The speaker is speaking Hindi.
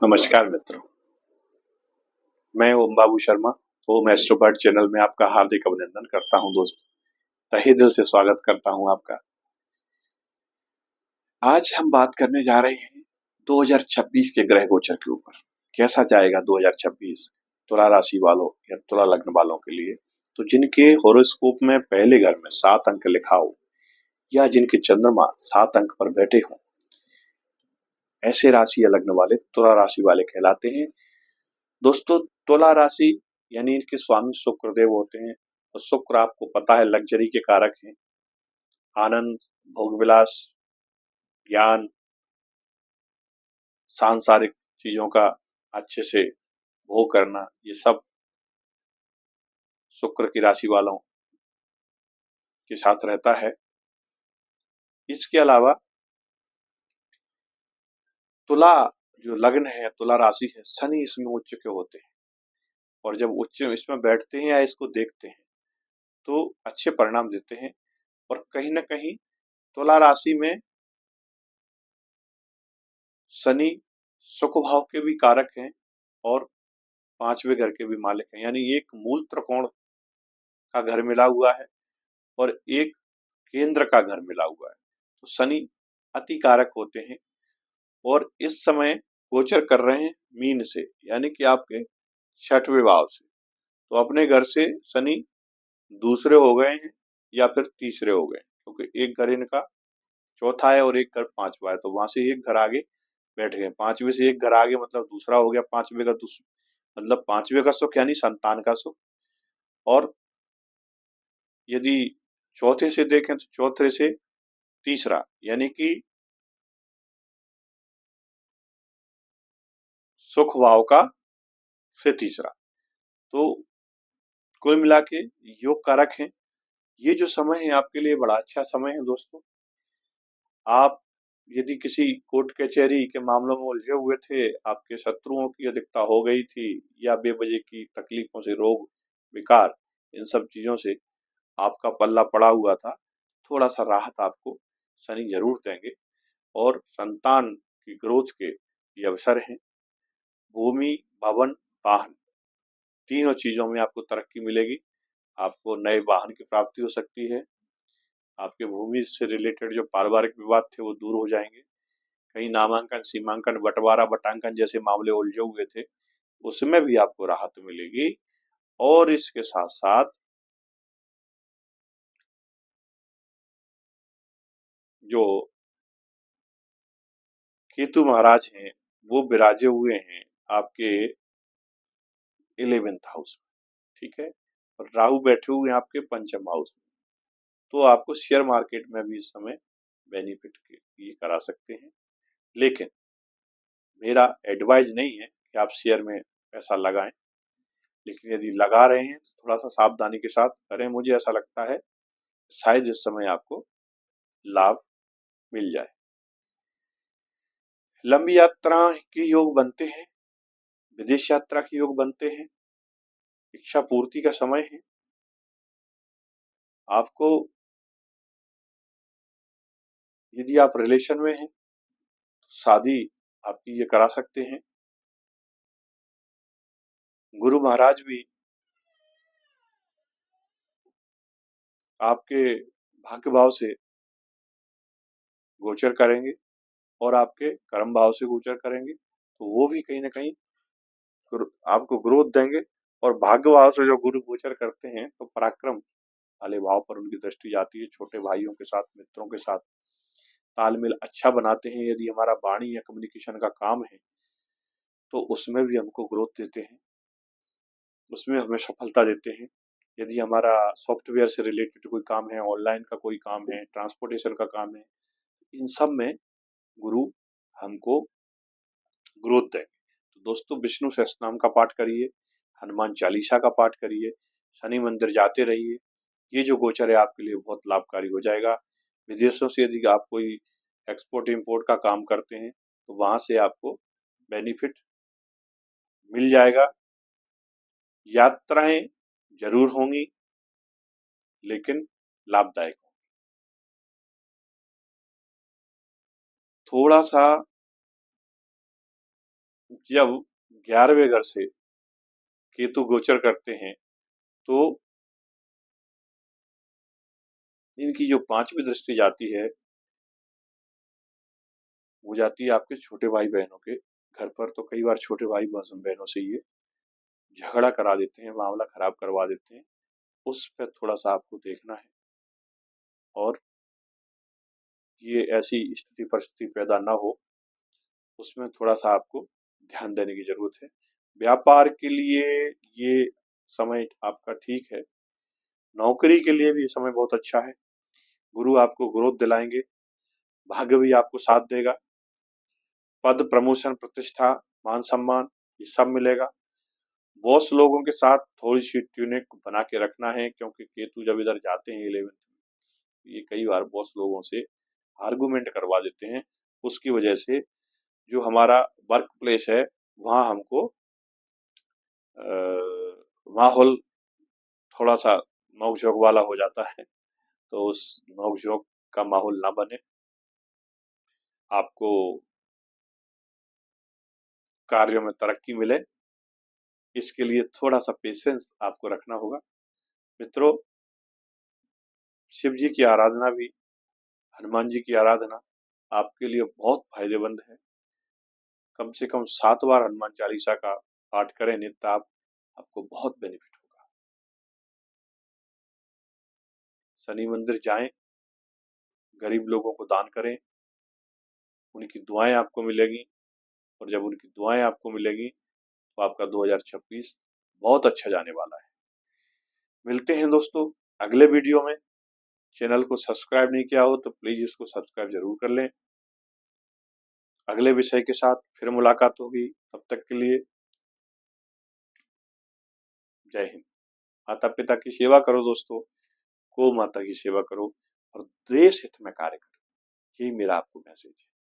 नमस्कार मित्रों, मैं ओम बाबू शर्मा। ओम एस्ट्रोबर्ड चैनल में आपका हार्दिक अभिनंदन करता हूं दोस्तों। तहे दिल से स्वागत करता हूं आपका। आज हम बात करने जा रहे हैं 2026 के ग्रह गोचर के ऊपर। कैसा जाएगा 2026 तुला राशि वालों या तुला लग्न वालों के लिए। तो जिनके हॉरोस्कोप में पहले घर में 7 अंक लिखा हो या जिनके चंद्रमा 7 अंक पर बैठे हों, ऐसे राशि या लग्न वाले तुला राशि वाले कहलाते हैं। दोस्तों, तुला राशि यानी इनके स्वामी शुक्रदेव होते हैं। तो शुक्र आपको पता है लग्जरी के कारक हैं। आनंद, भोग विलास, ज्ञान, सांसारिक चीजों का अच्छे से भोग करना, ये सब शुक्र की राशि वालों के साथ रहता है। इसके अलावा तुला जो लग्न है, तुला राशि है, शनि इसमें उच्च के होते हैं। और जब उच्च इसमें बैठते हैं या इसको देखते हैं तो अच्छे परिणाम देते हैं। और कहीं ना कहीं तुला राशि में शनि सुख भाव के भी कारक हैं और 5वें घर के भी मालिक हैं। यानी एक मूल त्रिकोण का घर मिला हुआ है और एक केंद्र का घर मिला हुआ है। तो शनि अति कारक होते हैं और इस समय गोचर कर रहे हैं मीन से, यानी कि आपके 6वें भाव से। तो अपने घर से शनि दूसरे हो गए हैं या फिर तीसरे हो गए, क्योंकि एक घर इनका चौथा है और एक घर 5वां है। तो वहां से एक घर आगे बैठ गए। 5वें से एक घर आगे मतलब दूसरा हो गया। 5वें का मतलब 5वें का सुख यानी संतान का सुख। और यदि चौथे से देखें तो चौथे से तीसरा, यानी कि सुख भाव का से तीसरा। तो कुल मिला के योग कारक है। ये जो समय है आपके लिए बड़ा अच्छा समय है दोस्तों। आप यदि किसी कोर्ट कचहरी के मामलों में उलझे हुए थे, आपके शत्रुओं की अधिकता हो गई थी या बेवजह की तकलीफों से, रोग विकार, इन सब चीजों से आपका पल्ला पड़ा हुआ था, थोड़ा सा राहत आपको शनि जरूर देंगे। और संतान की ग्रोथ के ये अवसर हैं। भूमि, भवन, वाहन, तीनों चीजों में आपको तरक्की मिलेगी। आपको नए वाहन की प्राप्ति हो सकती है। आपके भूमि से रिलेटेड जो पारिवारिक विवाद थे वो दूर हो जाएंगे। कहीं नामांकन, सीमांकन, बंटवारा, बटांकन जैसे मामले उलझे हुए थे, उसमें भी आपको राहत मिलेगी। और इसके साथ साथ जो केतु महाराज हैं वो विराजे हुए हैं आपके 11th हाउस में, ठीक है। और राहु बैठे हुए हैं आपके 5th हाउस में। तो आपको शेयर मार्केट में भी इस समय बेनिफिट ये करा सकते हैं। लेकिन मेरा एडवाइज नहीं है कि आप शेयर में पैसा लगाएं। लेकिन यदि लगा रहे हैं तो थोड़ा सा सावधानी के साथ करें। मुझे ऐसा लगता है शायद इस समय आपको लाभ मिल जाए। लंबी यात्रा के योग बनते हैं, विदेश यात्रा के योग बनते हैं, इच्छा पूर्ति का समय है। आपको यदि आप रिलेशन में हैं तो शादी आपकी ये करा सकते हैं। गुरु महाराज भी आपके भाग्य भाव से गोचर करेंगे और आपके कर्म भाव से गोचर करेंगे। तो वो भी कहीं ना कहीं आपको ग्रोथ देंगे। और भाग्य भाव से जो गुरु गोचर करते हैं तो पराक्रम वाले भाव पर उनकी दृष्टि जाती है। छोटे भाइयों के साथ, मित्रों के साथ तालमेल अच्छा बनाते हैं। यदि हमारा वाणी या कम्युनिकेशन का काम है तो उसमें भी हमको ग्रोथ देते हैं, उसमें हमें सफलता देते हैं। यदि हमारा सॉफ्टवेयर से रिलेटेड कोई काम है, ऑनलाइन का कोई काम है, ट्रांसपोर्टेशन का काम है, इन सब में गुरु हमको ग्रोथ देंगे। तो दोस्तों, विष्णु सहस्त्रनाम का पाठ करिए, हनुमान चालीसा का पाठ करिए, शनि मंदिर जाते रहिए। ये जो गोचर है आपके लिए बहुत लाभकारी हो जाएगा। विदेशों से यदि आप कोई एक्सपोर्ट इंपोर्ट का काम करते हैं तो वहां से आपको बेनिफिट मिल जाएगा। यात्राएं जरूर होंगी लेकिन लाभदायक होंगी। थोड़ा सा जब 11वें घर से केतु गोचर करते हैं तो इनकी जो 5वीं दृष्टि जाती है वो जाती है आपके छोटे भाई बहनों के घर पर। तो कई बार छोटे भाई बहनों से ये झगड़ा करा देते हैं, मामला खराब करवा देते हैं। उस पर थोड़ा सा आपको देखना है और ये ऐसी स्थिति परिस्थिति पैदा ना हो, उसमें थोड़ा सा आपको ध्यान देने की जरूरत है। व्यापार के लिए ये समय आपका ठीक है। नौकरी के लिए भी ये समय बहुत अच्छा है। गुरु आपको ग्रोथ दिलाएंगे, भाग्य भी आपको साथ देगा। पद, प्रमोशन, प्रतिष्ठा, मान सम्मान ये सब मिलेगा। बॉस लोगों के साथ थोड़ी सी ट्यूनिक बना के रखना है, क्योंकि केतु जब इधर जाते हैं 11th में, ये कई बार बॉस लोगों से आर्गुमेंट करवा देते हैं। उसकी वजह से जो हमारा वर्क प्लेस है वहाँ हमको माहौल थोड़ा सा नोक-झोंक वाला हो जाता है। तो उस नोक-झोंक का माहौल ना बने, आपको कार्यों में तरक्की मिले, इसके लिए थोड़ा सा पेशेंस आपको रखना होगा। मित्रों, शिव जी की आराधना भी, हनुमान जी की आराधना आपके लिए बहुत फायदेमंद है। कम से कम 7 बार हनुमान चालीसा का पाठ करें नित्य आप, आपको बहुत बेनिफिट होगा। शनि मंदिर जाएं, गरीब लोगों को दान करें, उनकी दुआएं आपको मिलेगी। और जब उनकी दुआएं आपको मिलेगी तो आपका 2026 बहुत अच्छा जाने वाला है। मिलते हैं दोस्तों अगले वीडियो में। चैनल को सब्सक्राइब नहीं किया हो तो प्लीज इसको सब्सक्राइब जरूर कर लें। अगले विषय के साथ फिर मुलाकात होगी, तब तक के लिए जय हिंद। माता पिता की सेवा करो दोस्तों, गौ माता की सेवा करो और देश हित में कार्य करो। यही मेरा आपको मैसेज है।